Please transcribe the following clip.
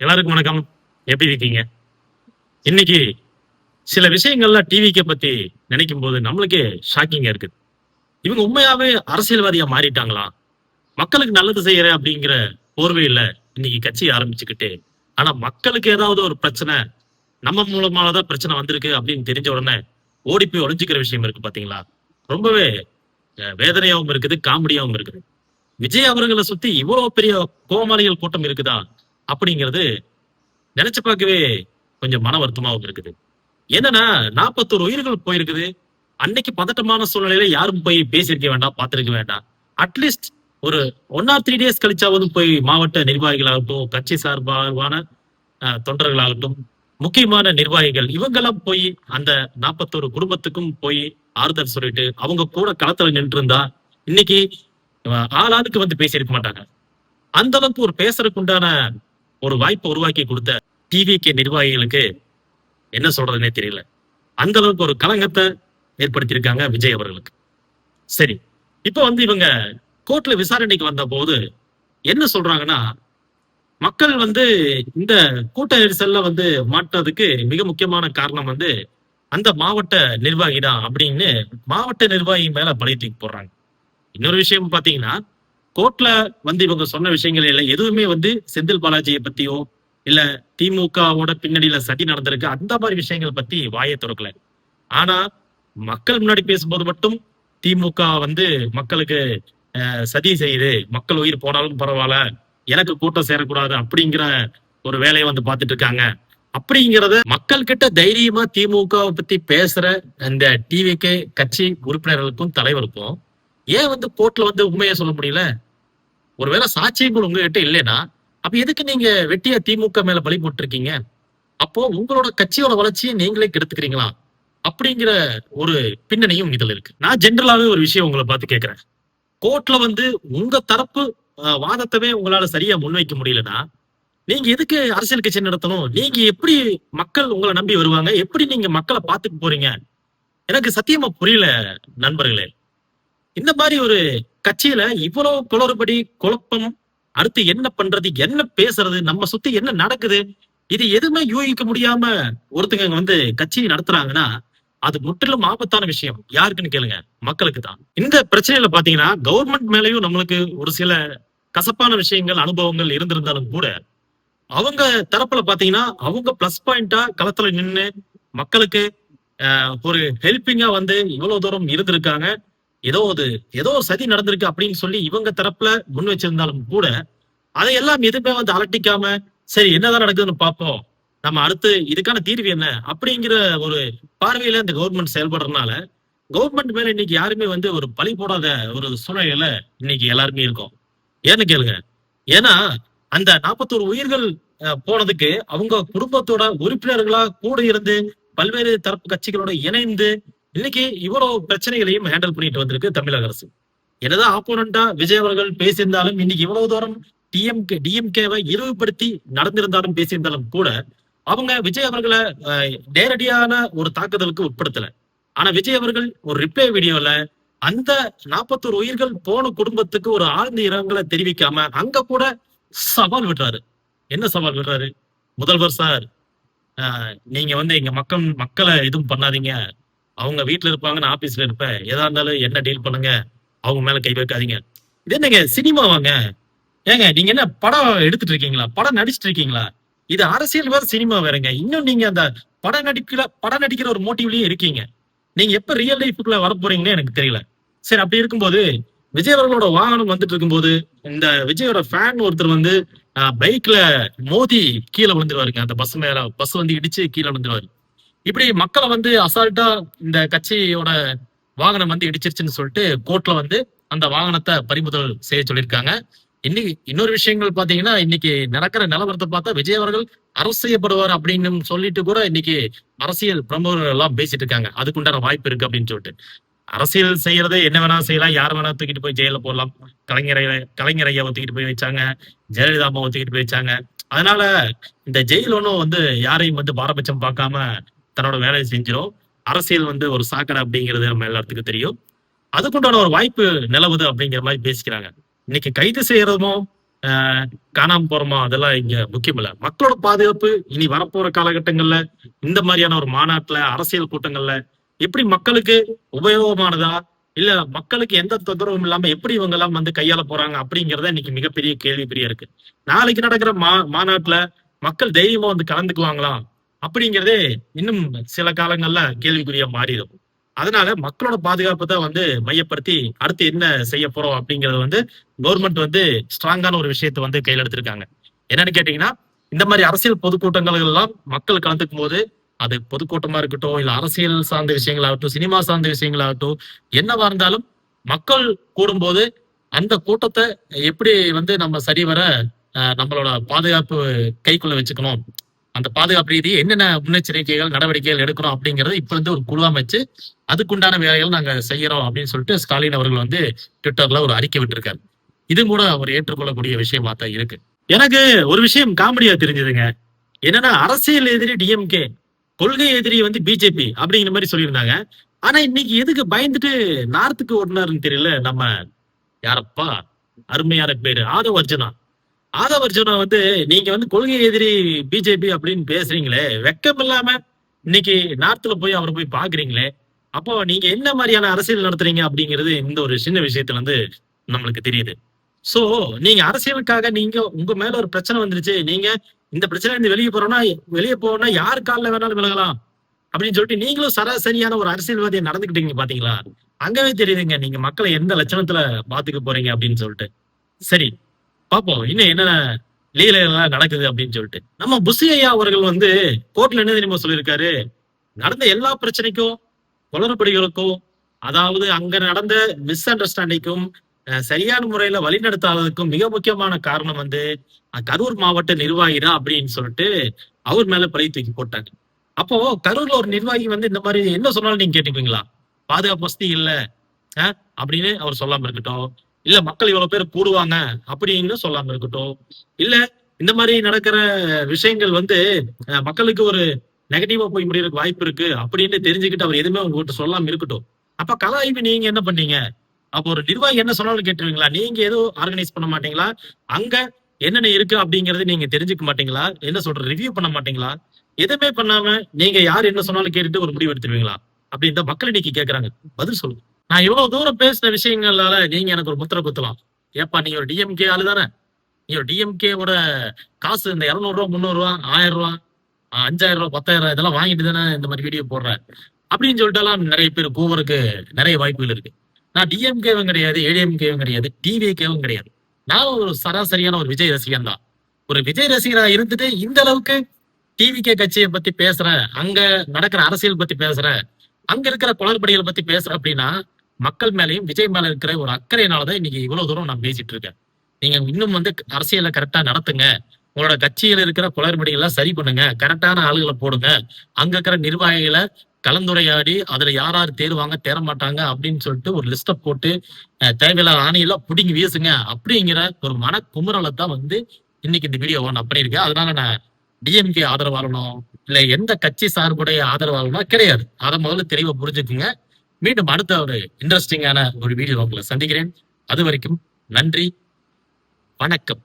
எல்லாருக்கும் வணக்கம். எப்படி இருக்கீங்க? இன்னைக்கு சில விஷயங்கள்ல டிவிக்கு பத்தி நினைக்கும் போது நம்மளுக்கே ஷாக்கிங்கா இருக்குது. இவங்க உண்மையாவே அரசியல்வாதியா மாறிட்டாங்களா? மக்களுக்கு நல்லது செய்யறேன் அப்படிங்கிற போர்வையில இன்னைக்கு கட்சி ஆரம்பிச்சுக்கிட்டு, ஆனா மக்களுக்கு ஏதாவது ஒரு பிரச்சனை, நம்ம மூலமாதான் பிரச்சனை வந்திருக்கு அப்படின்னு தெரிஞ்ச உடனே ஓடி போய் ஒளிஞ்சுக்கிற விஷயம் இருக்கு பாத்தீங்களா? ரொம்பவே வேதனையாவும் இருக்குது, காமெடியாவும் இருக்குது. விஜய் அவர்களை சுத்தி இவ்வளவு பெரிய கோமாளிகள் கூட்டம் இருக்குதா? அப்படிங்கிறது நினைச்சு பார்க்கவே கொஞ்சம் மன வருத்தமாவும் இருக்குது. என்னன்னா 41 உயிர்கள் போயிருக்குது. அன்னைக்கு பதட்டமான சூழ்நிலையில யாரும் போய் பேசியிருக்க வேண்டாம், பார்த்திருக்க வேண்டாம். அட்லீஸ்ட் ஒரு 1 ஆர் 3 டேஸ் கழிச்சாவது போய் மாவட்ட நிர்வாகிகளாகட்டும், கட்சி சார்பான தொண்டர்களாகட்டும், முக்கியமான நிர்வாகிகள் இவங்கெல்லாம் போய் அந்த 41 குடும்பத்துக்கும் போய் ஆறுதல் சொல்லிட்டு அவங்க கூட களத்துல நின்று இருந்தா இன்னைக்கு ஆளாளுக்கு வந்து பேசியிருக்க மாட்டாங்க. அந்த அளவுக்கு ஒரு பேசுறதுக்கு உண்டான ஒரு வாய்ப்பை உருவாக்கி கொடுத்த டிவிகே நிர்வாகிகளுக்கு என்ன சொல்றதுன்னே தெரியல. அந்த அளவுக்கு ஒரு களங்கத்தை ஏற்படுத்தியிருக்காங்க விஜய் அவர்களுக்கு. சரி, இப்ப வந்து இவங்க கோர்ட்ல விசாரணைக்கு வந்த போது என்ன சொல்றாங்கன்னா, மக்கள் வந்து இந்த கூட்ட நெரிசல்ல வந்து மாட்டினதுக்கு மிக முக்கியமான காரணம் வந்து அந்த மாவட்ட நிர்வாகி தான் அப்படின்னு மாவட்ட நிர்வாகி மேல பழி தூக்கி போடுறாங்க. இன்னொரு விஷயம் பாத்தீங்கன்னா, கோர்ட்ல வந்து இவங்க சொன்ன விஷயங்கள் எல்லாம் எதுவுமே வந்து செந்தில் பாலாஜியை பத்தியோ இல்ல திமுகவோட பின்னணியில சதி நடந்திருக்கு அந்த மாதிரி விஷயங்கள் பத்தி வாயை திறக்கல. ஆனா மக்கள் முன்னாடி பேசும்போது மட்டும் திமுக வந்து மக்களுக்கு சதி செய்யுது, மக்கள் உயிர் போனாலும் பரவாயில்ல, எனக்கு கூட்டம் சேரக்கூடாது அப்படிங்கிற ஒரு வேலையை வந்து பார்த்துட்டு இருக்காங்க. அப்படிங்கிறத மக்கள் கிட்ட தைரியமா திமுக பத்தி பேசுற அந்த டிவிகே கட்சி உறுப்பினர்களுக்கும் தலைவருக்கும் ஏன் வந்து கோர்ட்ல வந்து உண்மையை சொல்ல முடியல? ஒருவேளை சாட்சியங்கள் உங்ககிட்ட இல்லைன்னா அப்ப எதுக்கு நீங்க வெட்டியா திமுக மேல பழி போட்டிருக்கீங்க? அப்போ உங்களோட கட்சியோட வளர்ச்சியை நீங்களே கெடுத்துக்கிறீங்களா? அப்படிங்கிற ஒரு பின்னணியும் இதுல இருக்கு. நான் ஜென்ரலாவே ஒரு விஷயம் உங்களை பார்த்து கேட்கிறேன். கோர்ட்ல வந்து உங்க தரப்பு வாதத்தவே உங்களால சரியா முன்வைக்க முடியலன்னா நீங்க எதுக்கு அரசியல் கட்சி நடத்தணும்? நீங்க எப்படி மக்கள் உங்களை நம்பி வருவாங்க? எப்படி நீங்க மக்களை பார்த்துக்க போறீங்க? எனக்கு சத்தியமா புரியல நண்பர்களே. இந்த மாதிரி ஒரு கட்சியில இவ்வளவு குளறுபடி, குழப்பம், அடுத்து என்ன பண்றது, என்ன பேசுறது, நம்ம சுத்தி என்ன நடக்குது, இது எதுவுமே யூகிக்க முடியாம ஒருத்தங்க வந்து கட்சி நடத்துறாங்கன்னா அது முற்றிலும் ஆபத்தான விஷயம். யாருக்குன்னு கேளுங்க, மக்களுக்கு தான். இந்த பிரச்சனையில பாத்தீங்கன்னா கவர்மெண்ட் மேலயும் நம்மளுக்கு ஒரு சில கசப்பான விஷயங்கள், அனுபவங்கள் இருந்திருந்தாலும் கூட அவங்க தரப்புல பாத்தீங்கன்னா அவங்க பிளஸ் பாயிண்டா களத்துல நின்று மக்களுக்கு ஒரு ஹெல்பிங்கா வந்து இவ்வளவு தூரம் இருந்திருக்காங்க. ஏதோ சதி நடந்திருக்கு அப்படின்னு சொல்லி இவங்க தரப்புல முன் வச்சிருந்தாலும் கூட அதையெல்லாம் எதுவுமே வந்து அலட்டிக்காம சரி என்னதான் நடக்குதுன்னு பார்ப்போம், நம்ம அடுத்து இதுக்கான தீர்வு என்ன அப்படிங்கிற ஒரு பார்வையில இந்த கவர்மெண்ட் செயல்படுறதுனால கவர்மெண்ட் மேல இன்னைக்கு யாருமே வந்து ஒரு பழி போடாத ஒரு சூழ்நிலையில இன்னைக்கு எல்லாருமே இருக்கோம். ஏன்னு கேளுங்க, ஏன்னா அந்த 41 உயிர்கள் போனதுக்கு அவங்க குடும்பத்தோட உறுப்பினர்களா கூட இருந்து பல்வேறு தரப்பு கட்சிகளோட இணைந்து இன்னைக்கு இவ்வளவு பிரச்சனைகளையும் ஹேண்டில் பண்ணிட்டு வந்திருக்கு தமிழக அரசு. என்னதான் ஆப்போனண்டா விஜய் அவர்கள் பேசியிருந்தாலும் இன்னைக்கு இவ்வளவு தூரம் டிஎம்கேவை இழிவுபடுத்தி நடந்திருந்தாலும் பேசியிருந்தாலும் கூட அவங்க விஜய் அவர்களை நேரடியான ஒரு தாக்குதலுக்கு உட்படுத்தல. ஆனா விஜய் அவர்கள் ஒரு ரிப்ளை வீடியோல அந்த 41 உயிர்கள் போன குடும்பத்துக்கு ஒரு ஆழ்ந்த இரங்கலை தெரிவிக்காம அங்க கூட சவால் விடுறாரு. என்ன சவால் விடுறாரு? முதல்வர் சார், நீங்க வந்து எங்க மக்களை எதுவும் பண்ணாதீங்க, அவங்க வீட்டுல இருப்பாங்க, நான் ஆபீஸ்ல இருப்பேன், எதா இருந்தாலும் என்ன டீல் பண்ணுங்க, அவங்க மேல கை வைக்காதீங்க. இது என்னங்க சினிமாவாங்க? ஏங்க நீங்க என்ன படம் எடுத்துட்டு இருக்கீங்களா? படம் நடிச்சிட்டு இருக்கீங்களா? இது அரசியல் வேற, சினிமா வேறங்க. இன்னும் நீங்க அந்த படம் நடிக்கிற ஒரு மோட்டிவ்லயே இருக்கீங்க. நீங்க எப்ப ரியல் லைஃபுக்குள்ள வர போறீங்கன்னு எனக்கு தெரியல. சரி, அப்படி இருக்கும்போது விஜய் அவர்களோட வாகனம் வந்துட்டு இருக்கும்போது இந்த விஜயோட ஃபேன் ஒருத்தர் வந்து பைக்ல மோதி கீழே விழுந்துருவாருங்க. அந்த பஸ் வந்து இடிச்சு கீழே விழுந்துருவாரு. இப்படி மக்களை வந்து அசால்ட்டா இந்த கட்சியோட வாகனம் வந்து இடிச்சிருச்சுன்னு சொல்லிட்டு கோர்ட்ல வந்து அந்த வாகனத்தை பறிமுதல் செய்ய சொல்லியிருக்காங்க. இன்னைக்கு இன்னொரு விஷயங்கள் பாத்தீங்கன்னா இன்னைக்கு நடக்கிற நிலவரத்தை பார்த்தா விஜய் அவர்கள் அரசு செய்யப்படுவார் அப்படின்னு சொல்லிட்டு கூட இன்னைக்கு அரசியல் பிரமுகர்கள் எல்லாம் பேசிட்டு இருக்காங்க. அதுக்குண்டான வாய்ப்பு இருக்கு அப்படின்னு சொல்லிட்டு. அரசியல் செய்யறதை என்ன வேணா செய்யலாம், யார் வேணா தூக்கிட்டு போய் ஜெயில போடலாம். கலைஞர் ஐயாவை தூக்கிட்டு போய் வச்சாங்க, ஜெயலலிதா அம்மாவை தூக்கிட்டு போய் வச்சாங்க. அதனால இந்த ஜெயில் ஒன்றும் வந்து யாரையும் வந்து பாரபட்சம் பார்க்காம தன்னோட வேலையை செஞ்சிடும். அரசியல் வந்து ஒரு சாக்கடை அப்படிங்கிறது நம்ம எல்லாத்துக்கும் தெரியும். அதுக்குண்டான ஒரு வாய்ப்பு நிலவுது அப்படிங்கிற மாதிரி பேசிக்கிறாங்க. இன்னைக்கு கைது செய்யறதும் காணாம போறோமா அதெல்லாம் இங்க முக்கியம் இல்ல. மக்களோட பாதுகாப்பு இனி வரப்போற காலகட்டங்கள்ல இந்த மாதிரியான ஒரு மாநாட்டுல, அரசியல் கூட்டங்கள்ல எப்படி மக்களுக்கு உபயோகமானதா, இல்ல மக்களுக்கு எந்த தொந்தரவும் இல்லாம எப்படி இவங்க எல்லாம் வந்து கையாள போறாங்க அப்படிங்கறத இன்னைக்கு மிகப்பெரிய கேள்விக்குறியா இருக்கு. நாளைக்கு நடக்கிற மாநாட்டுல மக்கள் தைரியமா வந்து கலந்துக்குவாங்களா அப்படிங்கறதே இன்னும் சில காலங்கள்ல கேள்விக்குறியா மாறிடும். அதனால மக்களோட பாதுகாப்பு தான் வந்து மையப்படுத்தி அடுத்து என்ன செய்ய போறோம் அப்படிங்கறது வந்து கவர்மெண்ட் வந்து ஸ்ட்ராங்கான ஒரு விஷயத்தை வந்து கையில் எடுத்திருக்காங்க. என்னன்னு கேட்டீங்கன்னா, இந்த மாதிரி அரசியல் பொதுக்கூட்டங்கள் எல்லாம் மக்கள் கலந்துக்கும் போது அது பொதுக்கூட்டமா இருக்கட்டும், இல்ல அரசியல் சார்ந்த விஷயங்களாகட்டும், சினிமா சார்ந்த விஷயங்களாகட்டும், என்னவா இருந்தாலும் மக்கள் கூடும்போது அந்த கூட்டத்தை எப்படி வந்து நம்ம சரிவர நம்மளோட பாதுகாப்பு கைக்குள்ள வச்சுக்கணும், அந்த பாதுகாப்பு ரீதி என்னென்ன முன்னெச்சரிக்கைகள் நடவடிக்கைகள் எடுக்கணும் அப்படிங்கறது இப்ப வந்து ஒரு குழு அமைச்சு அதுக்குண்டான வேலைகள் நாங்க செய்யறோம் அப்படின்னு சொல்லிட்டு ஸ்டாலின் அவர்கள் வந்து ட்விட்டர்ல ஒரு அறிக்கை விட்டிருக்காரு. இது கூட அவர் ஏற்றுக்கொள்ளக்கூடிய விஷயமா தான் இருக்கு. எனக்கு ஒரு விஷயம் காமெடியா தெரிஞ்சதுங்க. என்னன்னா அரசியல் எதிரி டிஎம்கே, கொள்கை எதிரி வந்து பிஜேபி அப்படிங்கிற மாதிரி சொல்லியிருந்தாங்க. ஆனா இன்னைக்கு எதுக்கு பயந்துட்டு நார்த்துக்கு ஓடினாருன்னு தெரியல. நம்ம யாரப்பா அருமையான பேரு ஆதவ் அர்ஜுனா. ஆதவ் அர்ஜுனா வந்து நீங்க வந்து கொள்கை எதிரி பிஜேபி அப்படின்னு பேசுறீங்களே, வெக்கம் இல்லாம இன்னைக்கு நார்த்ல போய் அவரை போய் பாக்குறீங்களே, அப்போ நீங்க என்ன மாதிரியான அரசியல் நடத்துறீங்க அப்படிங்கிறது இந்த ஒரு சின்ன விஷயத்துல வந்து நம்மளுக்கு தெரியுது. சோ நீங்க அரசியலுக்காக நீங்க உங்க மேல ஒரு பிரச்சனை வந்துருச்சு, நீங்க இந்த பிரச்சனை இருந்து வெளியே போனா யார் காலில் வேணாலும் விலகலாம் அப்படின்னு சொல்லிட்டு நீங்களும் சராசரியான ஒரு அரசியல்வாதியை நடந்துக்கிட்டீங்க பாத்தீங்களா, அங்கவே தெரியுதுங்க நீங்க மக்களை எந்த லட்சணத்துல பாத்துக்க போறீங்க அப்படின்னு சொல்லிட்டு. சரி, பாப்போம் இன்னும் என்ன லீலைகள்லாம் நடக்குது அப்படின்னு சொல்லிட்டு. நம்ம புஷி ஐயா அவர்கள் வந்து கோர்ட்ல என்ன தெரியுமா சொல்லியிருக்காரு, நடந்த எல்லா பிரச்சனைக்கும் குளறுபடிகளுக்கும், அதாவது அங்க நடந்த மிஸ் அண்டர்ஸ்டாண்டிங்கும் சரியான முறையில வழிநடத்தாததுக்கும் மிக முக்கியமான காரணம் வந்து கரூர் மாவட்ட நிர்வாகி தான் அப்படின்னு சொல்லிட்டு அவர் மேல பழி தூக்கி போட்டாங்க. அப்போ கரூர்ல ஒரு நிர்வாகி வந்து இந்த மாதிரி என்ன சொன்னாலும் நீங்க கேட்டுப்பீங்களா? பாதுகாப்பு வசதி இல்ல அப்படின்னு அவர் சொல்லாம இருக்கட்டும், இல்ல மக்கள் இவ்வளவு பேர் கூடுவாங்க அப்படின்னு சொல்லாம இருக்கட்டும், இல்ல இந்த மாதிரி நடக்கிற விஷயங்கள் வந்து மக்களுக்கு ஒரு நெகட்டிவா போய் முடியறதுக்கு வாய்ப்பு இருக்கு அப்படின்னு தெரிஞ்சுக்கிட்டு அவர் எதுவுமே உங்ககிட்ட சொல்லாம இருக்கட்டும். அப்ப கலாய்வு நீங்க என்ன பண்ணீங்க? அப்போ ஒரு நிர்வாகி என்ன சொன்னாலும் கேட்டுருவீங்களா? நீங்க எதுவும் ஆர்கனைஸ் பண்ண மாட்டீங்களா? அங்க என்னென்ன இருக்கு அப்படிங்கறது நீங்க தெரிஞ்சுக்க மாட்டீங்களா? என்ன சொல்ற ரிவ்யூ பண்ண மாட்டீங்களா? எதுவுமே பண்ணாம நீங்க யார் என்ன சொன்னாலும் கேட்டுட்டு ஒரு முடிவு எடுத்துருவீங்களா? அப்படின்னு தான் மக்கள் இன்னைக்கு கேக்குறாங்க. பதில் சொல்லுங்க. நான் இவ்வளவு தூரம் பேசின விஷயங்களால நீங்க எனக்கு ஒரு முத்திரை குத்தலாம். ஏப்பா நீ ஒரு டிஎம்கே ஆளு தானே? நீ ஒரு டிஎம்கேவோட காசு இந்த 200 ரூபா, 300 ரூபா, 1000 ரூபா, 5000 ரூபா, 10,000 இதெல்லாம் வாங்கிட்டு தானே இந்த மாதிரி வீடியோ போடுற அப்படின்னு சொல்லிட்டு நிறைய பேர் கூவருக்கு நிறைய வாய்ப்புகள் இருக்கு. நான் டிஎம்கேவும் கிடையாது, ஏடிஎம்கேவும் கிடையாது, டிவிகேவும் கிடையாது. நான் ஒரு சராசரியான ஒரு விஜய் ரசிகன் தான். ஒரு விஜய் ரசிகரா இருந்துட்டு இந்த அளவுக்கு டிவிகே கட்சியை பத்தி பேசுறேன், அங்க நடக்கிற அரசியல் பத்தி பேசுறேன், அங்க இருக்கிற குளறுபடிகளை பத்தி பேசுறேன் அப்படின்னா மக்கள் மேலையும் விஜய் மேல இருக்கிற ஒரு அக்கறையினாலதான் இன்னைக்கு இவ்வளவு தூரம் நான் பேசிட்டு இருக்கேன். நீங்க இன்னும் வந்து அரசியலை கரெக்டா நடத்துங்க, உங்களோட கட்சியில இருக்கிற குளறுபடிகளை சரி பண்ணுங்க, கரெக்டான ஆளுகளை போடுங்க, அங்க இருக்கிற நிர்வாகிகளை கலந்துரையாடி அதுல யார் யார் தேர்வாங்க தேர மாட்டாங்க அப்படின்னு சொல்லிட்டு ஒரு லிஸ்ட போட்டு தேவையில்லாத ஆணையெல்லாம் புடிங்கி வீசுங்க அப்படிங்கிற ஒரு மன குமுறலை தான் வந்து இன்னைக்கு இந்த வீடியோவை நான் பண்ணியிருக்கேன். அதனால நான் டிஎம்கே ஆதரவாளனும் இல்ல எந்த கட்சி சார்புடைய ஆதரவாளனோ கிடையாது. அதை முதல்ல தெளிவா புரிஞ்சுக்குங்க. மீண்டும் அடுத்த ஒரு இன்ட்ரெஸ்டிங்கான ஒரு வீடியோ உங்களை சந்திக்கிறேன். அது வரைக்கும் நன்றி, வணக்கம்.